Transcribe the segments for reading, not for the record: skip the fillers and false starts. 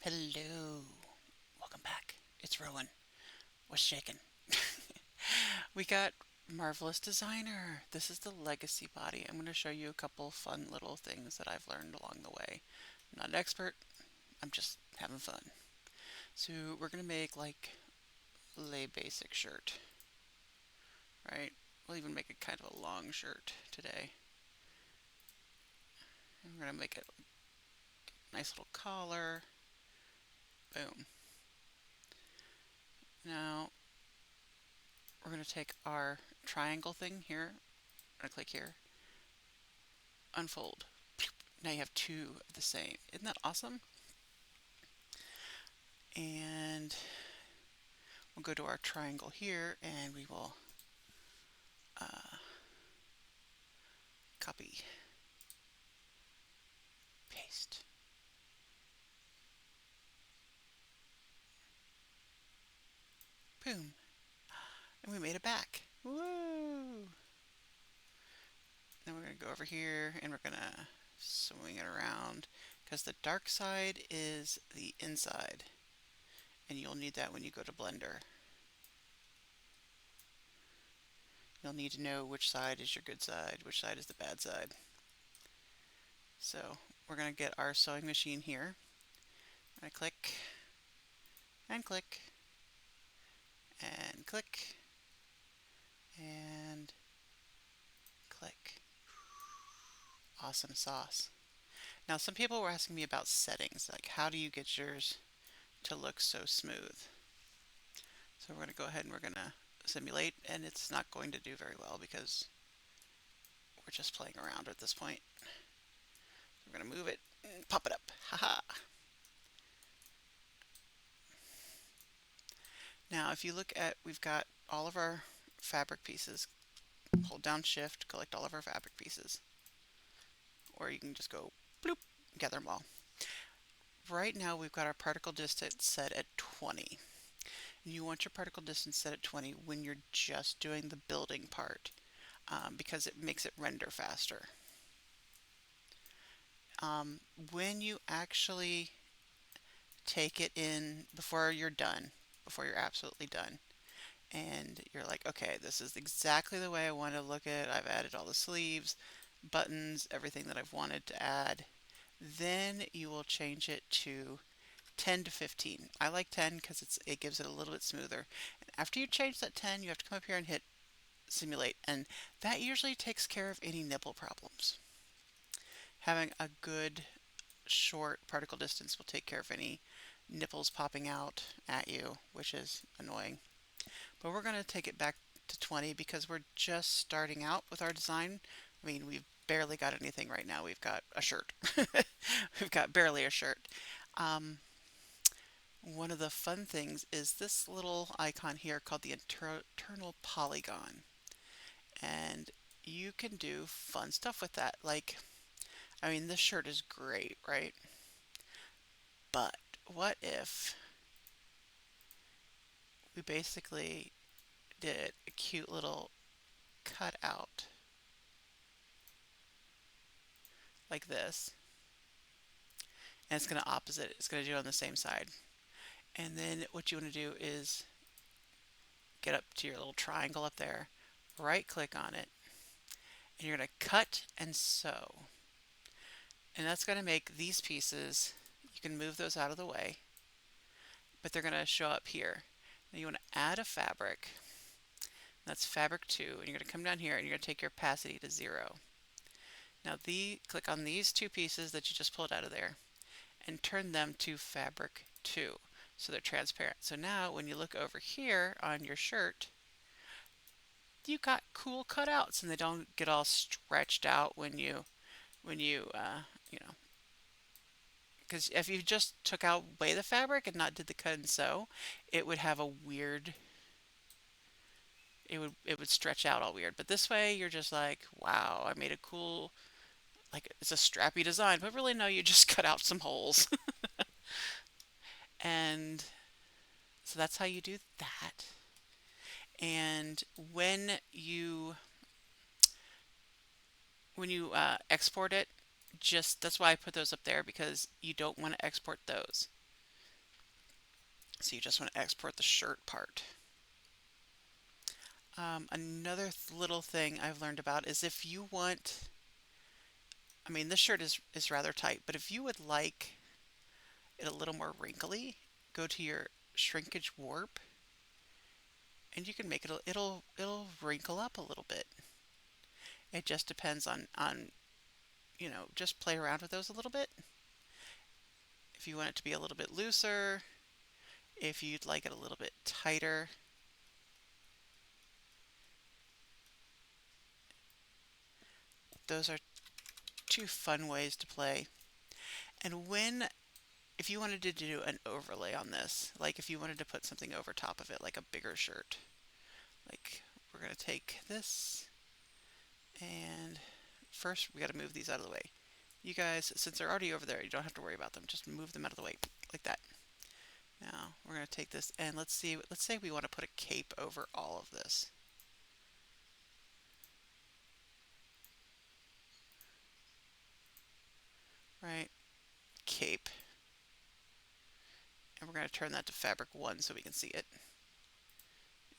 Hello. Welcome back. It's Rowan. What's shaking? We got Marvelous Designer. This is the legacy body. I'm going to show you a couple fun little things that I've learned along the way. I'm not an expert. I'm just having fun. So we're going to make like lay basic shirt, right? We'll even make it kind of a long shirt today. And we're going to make it a nice little collar. Boom. Now we're going to take our triangle thing here. I'm going to click here. Unfold. Now you have two of the same. Isn't that awesome? And we'll go to our triangle here and we will uh, copy, paste. Boom. And we made it back. Woo! Then we're going to go over here and we're going to swing it around because the dark side is the inside. And you'll need that when you go to Blender. You'll need to know which side is your good side, which side is the bad side. So we're going to get our sewing machine here. I click and click and click and click. Awesome sauce. Now some people were asking me about settings, like how do you get yours to look so smooth? So we're going to go ahead and we're going to simulate, and it's not going to do very well because we're just playing around at this point. We're going to move it and pop it up. Haha. Now if you look at, we've got all of our fabric pieces. Hold down shift, collect all of our fabric pieces. Or you can just go bloop, gather them all. Right now we've got our particle distance set at 20. You want your particle distance set at 20 when you're just doing the building part because it makes it render faster. When you actually take it in before you're done, before you're absolutely done, and you're like, okay, this is exactly the way I want to look at it. I've added all the sleeves, buttons, everything that I've wanted to add. Then you will change it to 10 to 15. I like 10 because it gives it a little bit smoother. And after you change that 10, you have to come up here and hit simulate, and that usually takes care of any nipple problems. Having a good short particle distance will take care of any nipples popping out at you, which is annoying. But we're going to take it back to 20 because we're just starting out with our design. I mean, we've barely got anything right now. We've got a shirt. We've got barely a shirt. One of the fun things is this little icon here called the internal polygon. And you can do fun stuff with that. Like, I mean, this shirt is great, right? But what if we basically did a cute little cutout like this? And it's going to opposite it. It's going to do it on the same side. And then what you want to do is get up to your little triangle up there, right click on it, and you're going to cut and sew. And that's going to make these pieces, you can move those out of the way, but they're going to show up here. Now you want to add a fabric. That's fabric 2, and you're going to come down here and you're going to take your opacity to 0. Now click on these two pieces that you just pulled out of there and turn them to fabric 2 so they're transparent. So now when you look over here on your shirt, you got cool cutouts and they don't get all stretched out when you you know, because if you just took out away the fabric and not did the cut and sew, it would have a weird, it would stretch out all weird. But this way you're just like, wow, I made a cool, like it's a strappy design, but really no, you just cut out some holes. And so that's how you do that. And when you export it, just that's why I put those up there because you don't want to export those. So you just want to export the shirt part. Another little thing I've learned about is if you want, I mean, this shirt is rather tight, but if you would like it a little more wrinkly, go to your shrinkage warp and you can make it, it'll wrinkle up a little bit. It just depends on, just play around with those a little bit. If you want it to be a little bit looser, if you'd like it a little bit tighter. Those are two fun ways to play. And if you wanted to do an overlay on this, like if you wanted to put something over top of it, like a bigger shirt, like we're going to take this and first we got to move these out of the way. You guys, since they're already over there, you don't have to worry about them. Just move them out of the way like that. Now we're going to take this and let's say we want to put a cape over all of this. Right? Cape. And we're going to turn that to fabric 1 so we can see it.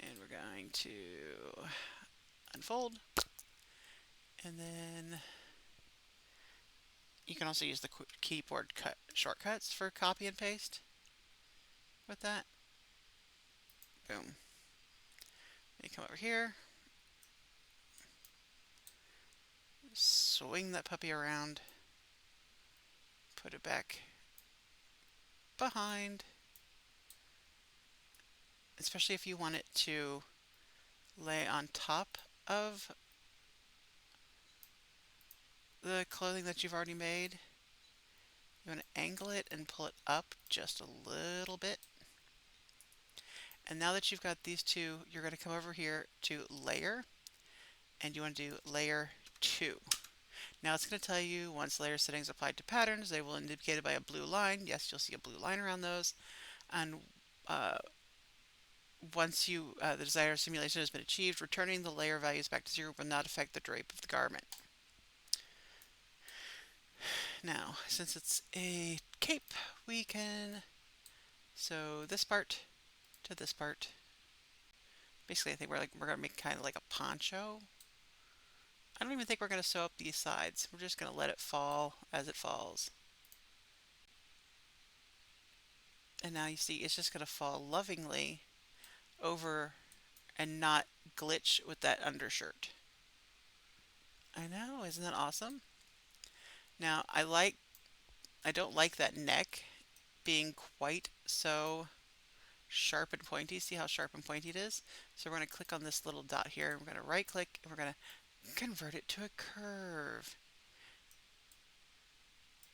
And we're going to unfold. And then you can also use the keyboard shortcuts for copy and paste with that. Boom. You come over here, swing that puppy around, put it back behind, especially if you want it to lay on top of the clothing that you've already made. You want to angle it and pull it up just a little bit. And now that you've got these two, you're going to come over here to layer, and you want to do layer 2. Now it's going to tell you once layer settings applied to patterns, they will indicate it by a blue line. Yes, you'll see a blue line around those. And once the desired simulation has been achieved, returning the layer values back to 0 will not affect the drape of the garment. Now, since it's a cape, we can sew this part to this part. Basically, I think we're going to make kind of like a poncho. I don't even think we're going to sew up these sides. We're just going to let it fall as it falls. And now you see it's just going to fall lovingly over and not glitch with that undershirt. I know, isn't that awesome? Now I don't like that neck being quite so sharp and pointy. See how sharp and pointy it is? So we're going to click on this little dot here and we're going to right click and we're going to convert it to a curve.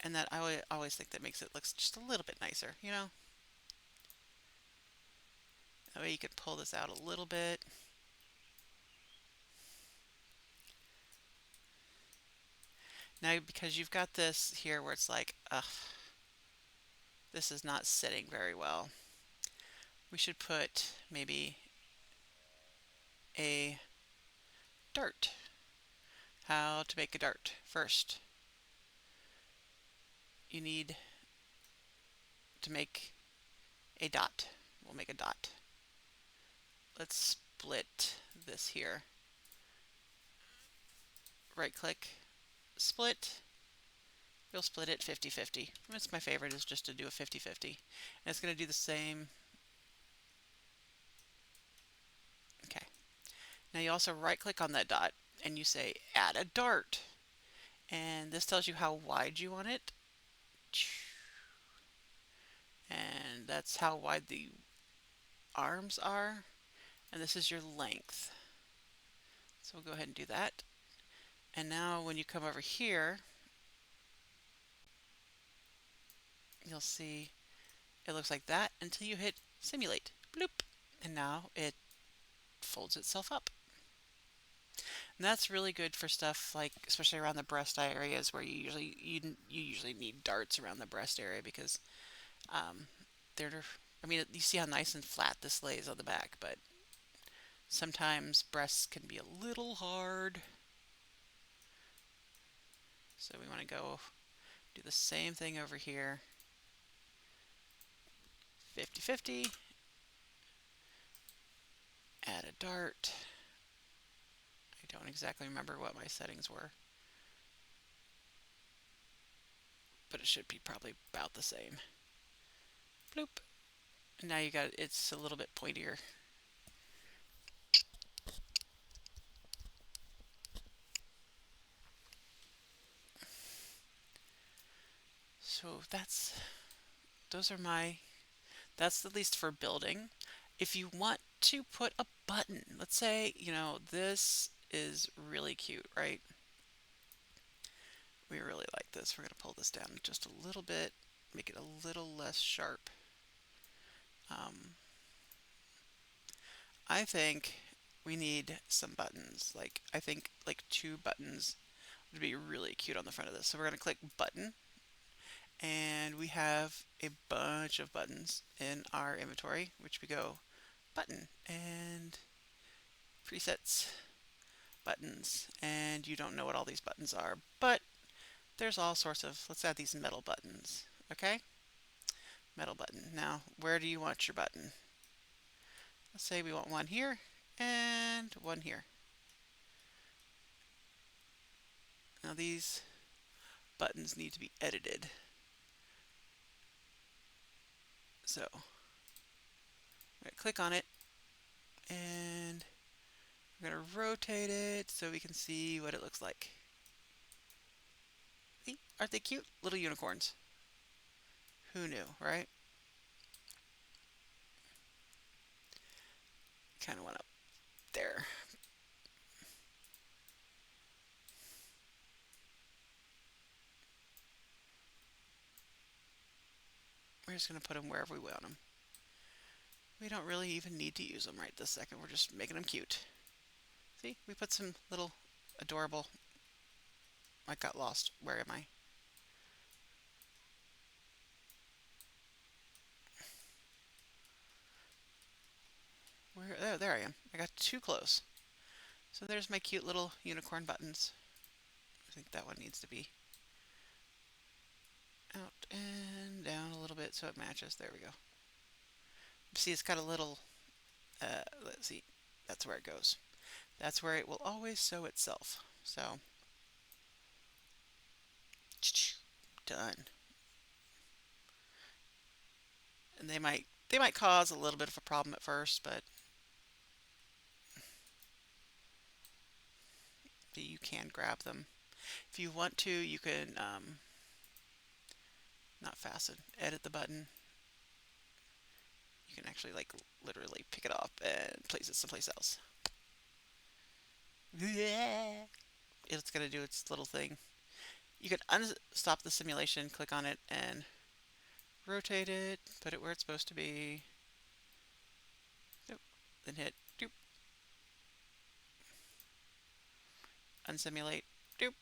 And that I always think that makes it look just a little bit nicer, you know? That way you can pull this out a little bit. Now because you've got this here where it's like, ugh, this is not sitting very well. We should put maybe a dart. How to make a dart. First, you need to make a dot. We'll make a dot. Let's split this here. Right click, split. We'll split it 50-50. That's my favorite, is just to do a 50-50. And it's going to do the same. Okay. Now you also right click on that dot and you say add a dart. And this tells you how wide you want it. And that's how wide the arms are. And this is your length. So we'll go ahead and do that. And now when you come over here, you'll see it looks like that until you hit simulate. Bloop. And now it folds itself up. And that's really good for stuff like, especially around the breast areas where you usually need darts around the breast area because I mean, you see how nice and flat this lays on the back, but sometimes breasts can be a little hard. So we want to go do the same thing over here. 50-50. Add a dart. I don't exactly remember what my settings were, but it should be probably about the same. Bloop. And now you got it's a little bit pointier. So those are my that's at least for building. If you want to put a button, let's say, this is really cute, right? We really like this. We're going to pull this down just a little bit, make it a little less sharp. I think we need some buttons. I think like two buttons would be really cute on the front of this. So we're going to click button, and we have a bunch of buttons in our inventory, which we go button and presets buttons. And you don't know what all these buttons are, but there's all sorts of, let's add these metal buttons. Okay, metal button. Now, where do you want your button? Let's say we want one here and one here. Now these buttons need to be edited. So I'm going to click on it, and we're going to rotate it so we can see what it looks like. See? Aren't they cute? Little unicorns. Who knew, right? Kind of went up there. We're just going to put them wherever we want them. We don't really even need to use them right this second. We're just making them cute. See, we put some little adorable. I got lost. Where am I? Where? Oh, there I am. I got too close. So there's my cute little unicorn buttons. I think that one needs to be out and down a little bit so it matches. There we go. See, it's got a little, let's see, that's where it goes. That's where it will always sew itself. So, done. And they might cause a little bit of a problem at first, but you can grab them. If you want to, you can not fasten, edit the button. You can actually literally pick it up and place it someplace else. It's going to do its little thing. You can stop the simulation, click on it, and rotate it, put it where it's supposed to be. Doop. Then hit doop. Unsimulate. Doop.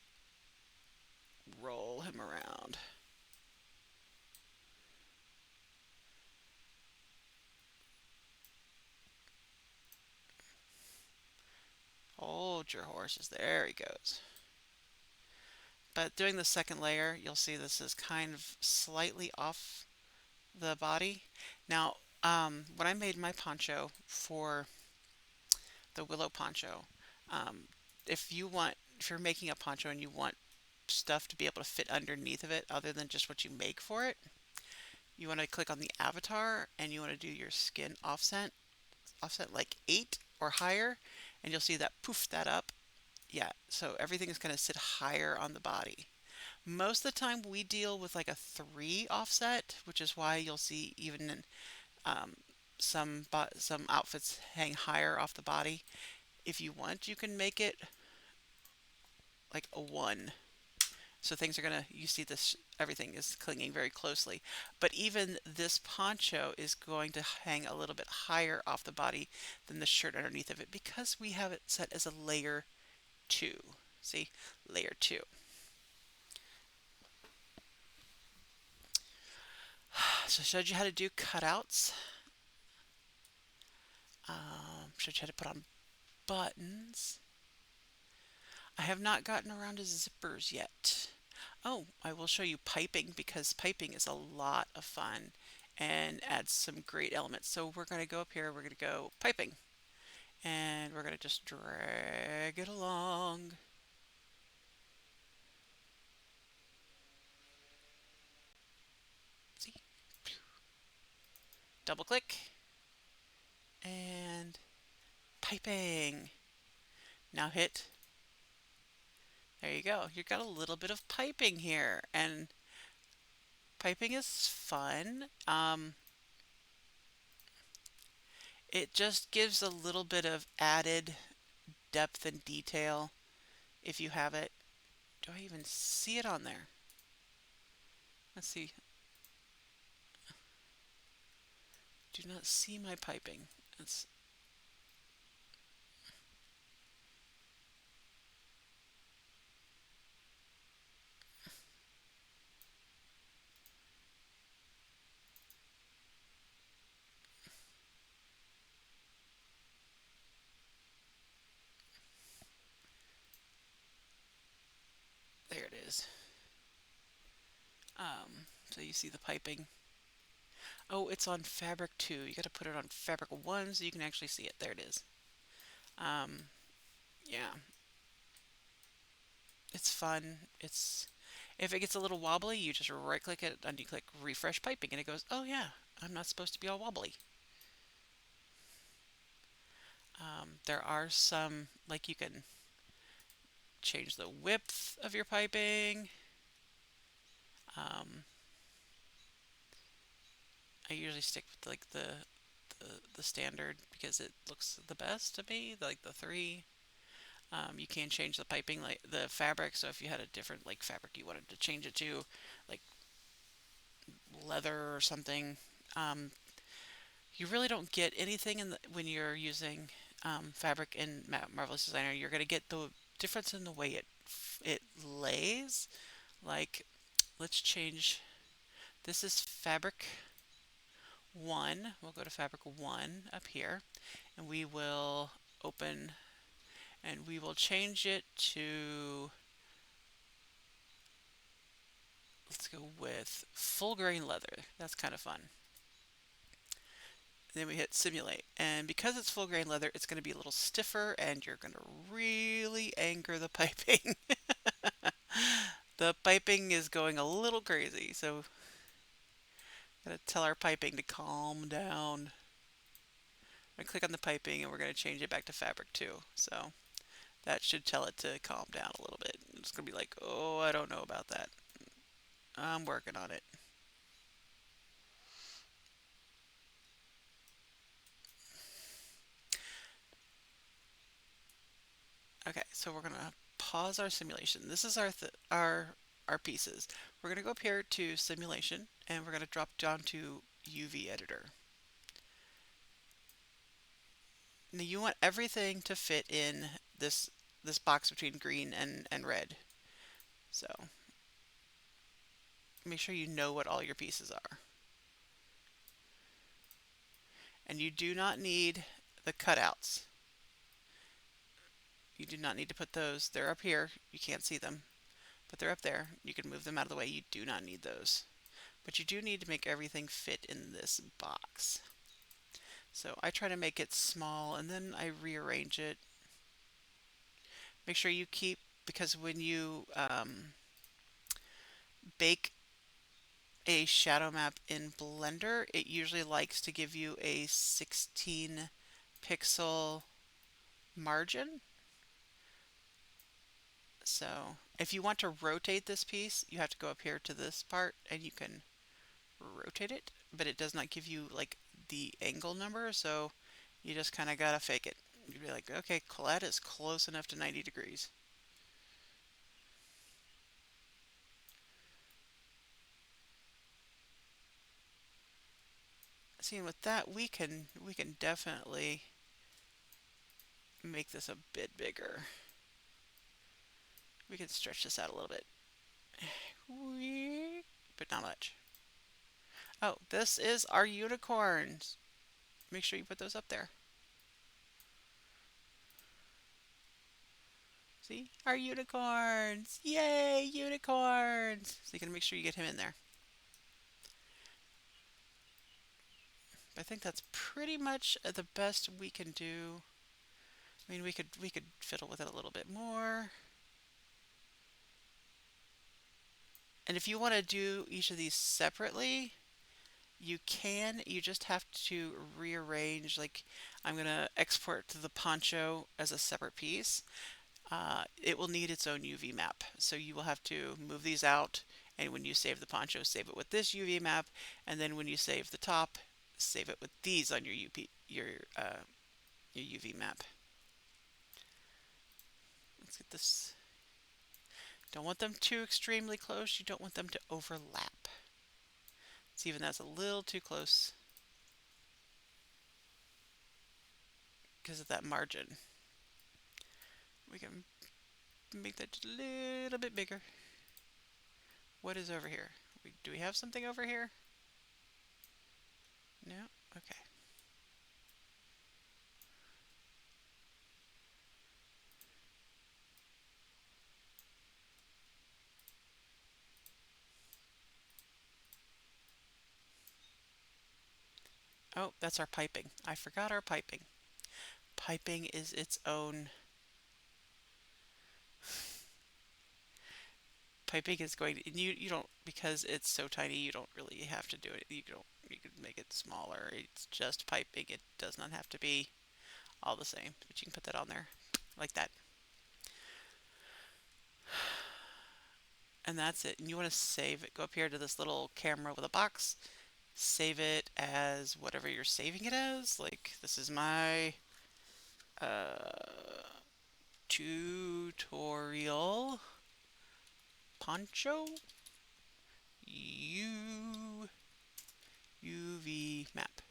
Roll him around. Hold your horses. There he goes. But doing the second layer, you'll see this is kind of slightly off the body. Now, when I made my poncho for the willow poncho, um, if you're making a poncho and you want stuff to be able to fit underneath of it other than just what you make for it, you want to click on the avatar and you want to do your skin offset like 8 or higher, and you'll see that poof that up. Yeah, so everything is going to sit higher on the body. Most of the time we deal with like a 3 offset, which is why you'll see even in um, some outfits hang higher off the body. If you want, you can make it like a 1. So things are gonna, you see this, everything is clinging very closely. But even this poncho is going to hang a little bit higher off the body than the shirt underneath of it because we have it set as a layer 2. See, layer 2. So I showed you how to do cutouts. Showed you how to put on buttons. I have not gotten around to zippers yet. Oh, I will show you piping because piping is a lot of fun and adds some great elements. So we're going to go up here, we're going to go piping. And we're going to just drag it along. See? Double click and piping. Now hit. There you go. You've got a little bit of piping here, and piping is fun. It just gives a little bit of added depth and detail if you have it. Do I even see it on there? Let's see. Do not see my piping. It's there it is. So you see the piping. Oh, it's on fabric 2. You got to put it on fabric 1 so you can actually see it. There it is. Um, yeah, it's fun. It's if it gets a little wobbly, you just right click it and you click refresh piping and it goes, "Oh yeah, I'm not supposed to be all wobbly." There are some like you can change the width of your piping. Um, I usually stick with like the standard because it looks the best to me, like the 3. You can change the piping, like the fabric. So if you had a different like fabric you wanted to change it to, like leather or something, um, you really don't get anything when you're using fabric in Marvelous Designer. You're going to get the difference in the way it lays. Like, let's change. This is fabric 1. We'll go to fabric 1 up here, and we will open and we will change it to, let's go with full grain leather. That's kind of fun. And then we hit simulate. And because it's full grain leather, it's going to be a little stiffer and you're going to really anger the piping. The piping is going a little crazy, so gotta tell our piping to calm down. I'm gonna click on the piping and we're gonna change it back to fabric 2. So that should tell it to calm down a little bit. It's gonna be like, oh, I don't know about that. I'm working on it. Okay, so we're gonna pause our simulation. This is our pieces. We're gonna go up here to simulation and we're gonna drop down to UV editor. Now you want everything to fit in this box between green and red. So make sure you know what all your pieces are. And you do not need the cutouts. You do not need to put those. They're up here. You can't see them, but they're up there. You can move them out of the way. You do not need those. But you do need to make everything fit in this box. So I try to make it small and then I rearrange it. Make sure you keep, because when you bake a shadow map in Blender, it usually likes to give you a 16 pixel margin. So if you want to rotate this piece, you have to go up here to this part and you can rotate it, but it does not give you like the angle number, so you just kind of gotta fake it. You'd be like, okay, Colette is close enough to 90 degrees. See, with that, we can definitely make this a bit bigger. We can stretch this out a little bit, but not much. Oh, this is our unicorns. Make sure you put those up there. See? Our unicorns! Yay, unicorns! So you can make sure you get him in there. I think that's pretty much the best we can do. I mean, we could fiddle with it a little bit more. And if you want to do each of these separately, you can. You just have to rearrange. Like, I'm going to export to the poncho as a separate piece. It will need its own UV map. So you will have to move these out. And when you save the poncho, save it with this UV map. And then when you save the top, save it with these on your UV map. Let's get this. Don't want them too extremely close. You don't want them to overlap. It's even that's a little too close because of that margin. We can make that just a little bit bigger. What is over here? Do we have something over here? No? Okay. Oh, that's our piping. I forgot our piping. Piping is its own. Piping is going to, you don't, because it's so tiny, you don't really have to do it. You can make it smaller. It's just piping. It does not have to be all the same, but you can put that on there like that. And that's it. And you want to save it. Go up here to this little camera with a box. Save it as whatever you're saving it as. Like, this is my uh, tutorial poncho U UV map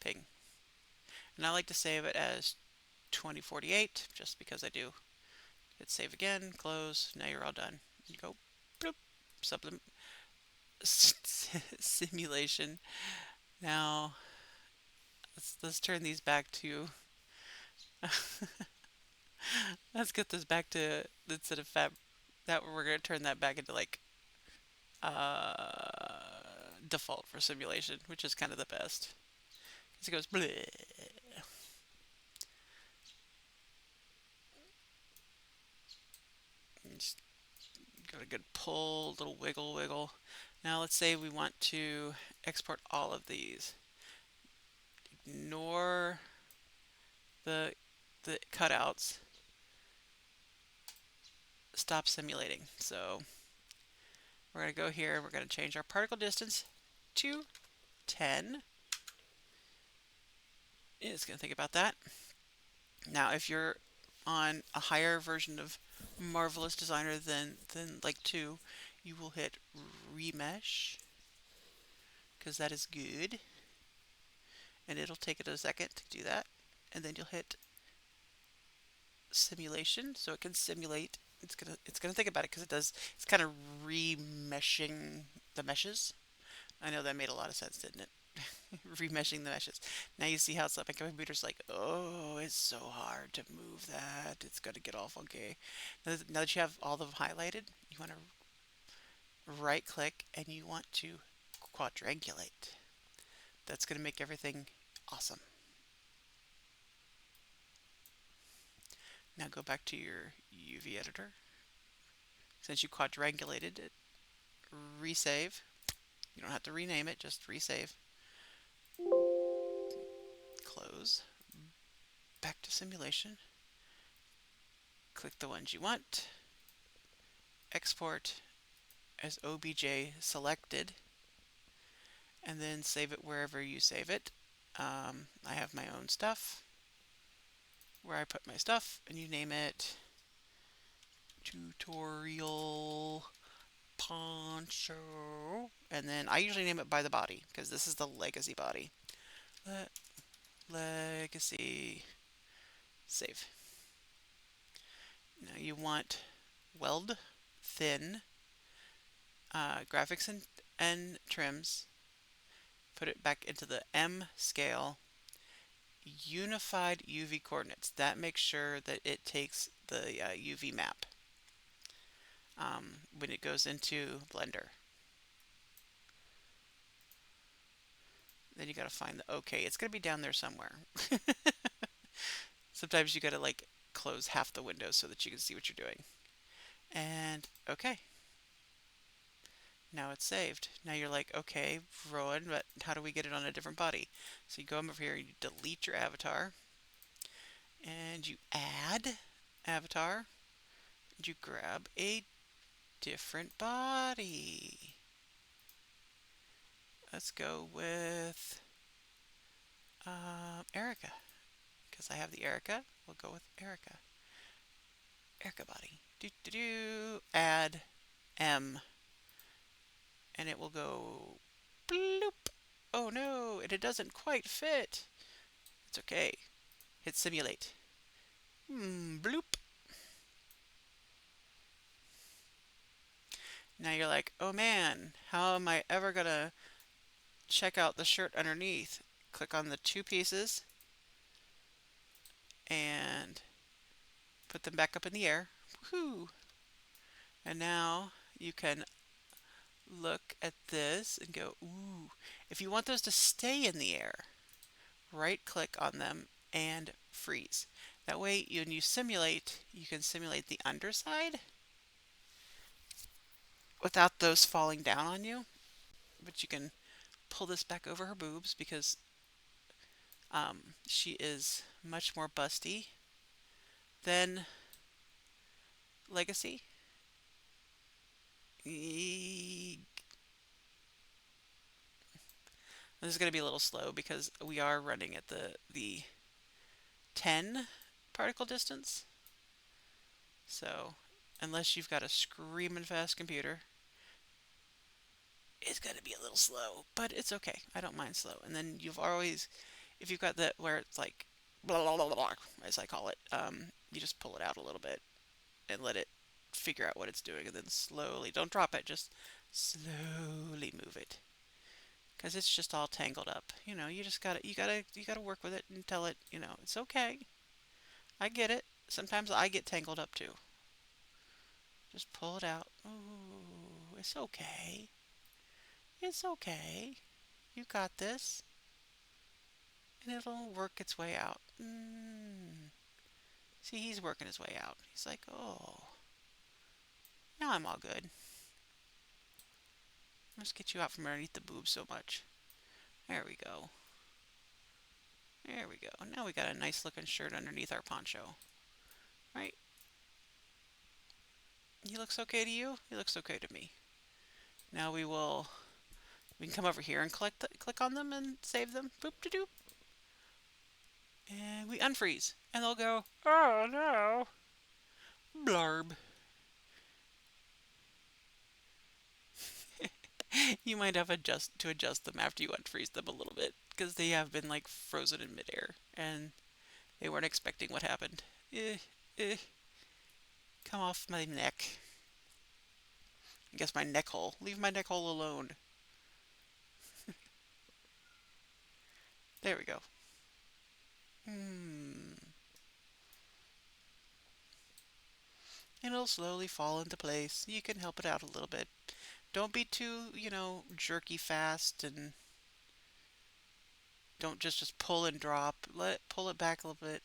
ping. And I like to save it as 2048 just because I do. Hit save again, close. Now you're all done. You go bloop, supplement simulation. Now let's turn these back to let's get this back to instead of fab that we're gonna turn that back into like uh default for simulation, which is kind of the best. Because it goes bleh. Just got a good pull, little wiggle wiggle. Now let's say we want to export all of these. Ignore the cutouts. Stop simulating. So we're going to go here. We're going to change our particle distance to 10. It's going to think about that. Now, if you're on a higher version of Marvelous Designer than like 2, you will hit remesh because that is good. And it'll take it a second to do that. And then you'll hit simulation so it can simulate. It's gonna think about it because it's kind of remeshing the meshes. I know that made a lot of sense, didn't it? Remeshing the meshes. Now you see how it's like my computer's like, oh, it's so hard to move that. It's gonna get all funky. Now that you have all of them highlighted, you want to right click and you want to quadrangulate. That's gonna make everything awesome. Now go back to your UV editor. Since you quadrangulated it, resave. You don't have to rename it, just resave. Close. Back to simulation. Click the ones you want. Export as OBJ selected. And then save it wherever you save it. I have my own stuff where I put my stuff, and you name it tutorial poncho. And then I usually name it by the body because this is the legacy body. Legacy. Save. Now you want weld, thin, graphics and trims. Put it back into the M scale. Unified UV coordinates. That makes sure that it takes the UV map when it goes into Blender. Then you got to find the OK. It's going to be down there somewhere. Sometimes you gotta like close half the window so that you can see what you're doing. And okay, now it's saved. Now you're like, okay, Rowan, but how do we get it on a different body? So you go over here, you delete your avatar, and you add avatar, and you grab a different body. Let's go with Erica, because I have the Erica. We'll go with Erica. Erica body. Do do do. Add M, and it will go bloop. Oh no, and it doesn't quite fit. It's okay. Hit simulate. Bloop. Now you're like, oh man, how am I ever gonna check out the shirt underneath? Click on the two pieces and put them back up in the air. Woohoo! And now you can look at this and go, ooh. If you want those to stay in the air, right click on them and freeze. That way, when you simulate, you can simulate the underside without those falling down on you. But you can pull this back over her boobs because she is much more busty than Legacy. This is going to be a little slow because we are running at the 10 particle distance. So, unless you've got a screaming fast computer, it's going to be a little slow, but it's okay. I don't mind slow. And then you've always, if you've got that where it's like, blah, blah, blah, blah, as I call it, you just pull it out a little bit and let it figure out what it's doing, and then slowly, don't drop it, just slowly move it. Because it's just all tangled up. You know, you just you gotta work with it and tell it, it's okay. I get it. Sometimes I get tangled up too. Just pull it out. Oh, it's okay. It's okay. You got this. And it'll work its way out. See, he's working his way out. He's like, oh, now I'm all good. Let's get you out from underneath the boob so much. There we go. There we go. Now we got a nice looking shirt underneath our poncho. Right? He looks okay to you? He looks okay to me. Now we can come over here and click on them and save them. Boop de doop. And we unfreeze. And they'll go, oh no. Blarb. You might have to adjust them after you unfreeze them a little bit because they have been like frozen in midair and they weren't expecting what happened. Eh, come off my neck. I guess my neck hole. Leave my neck hole alone. There we go. And it'll slowly fall into place. You can help it out a little bit. Don't be too, jerky fast, and don't just pull and drop. Pull it back a little bit.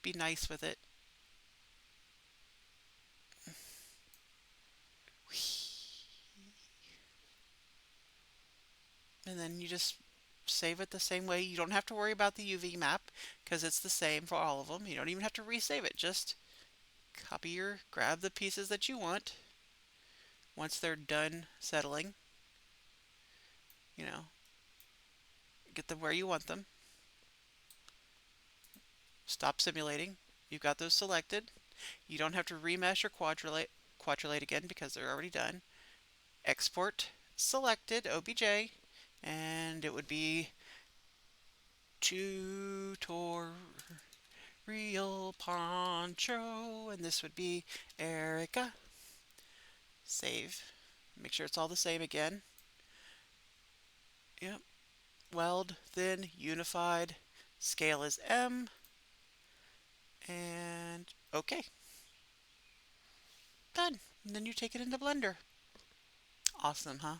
Be nice with it. And then you just save it the same way. You don't have to worry about the UV map because it's the same for all of them. You don't even have to resave it. Just grab the pieces that you want. Once they're done settling, you know, get them where you want them. Stop simulating. You've got those selected. You don't have to remesh or quadrulate again because they're already done. Export selected OBJ, and it would be tutorial poncho, and this would be Erica. Save. Make sure it's all the same again. Yep. Weld, thin, unified. Scale is M. And okay. Done. And then you take it into Blender. Awesome, huh?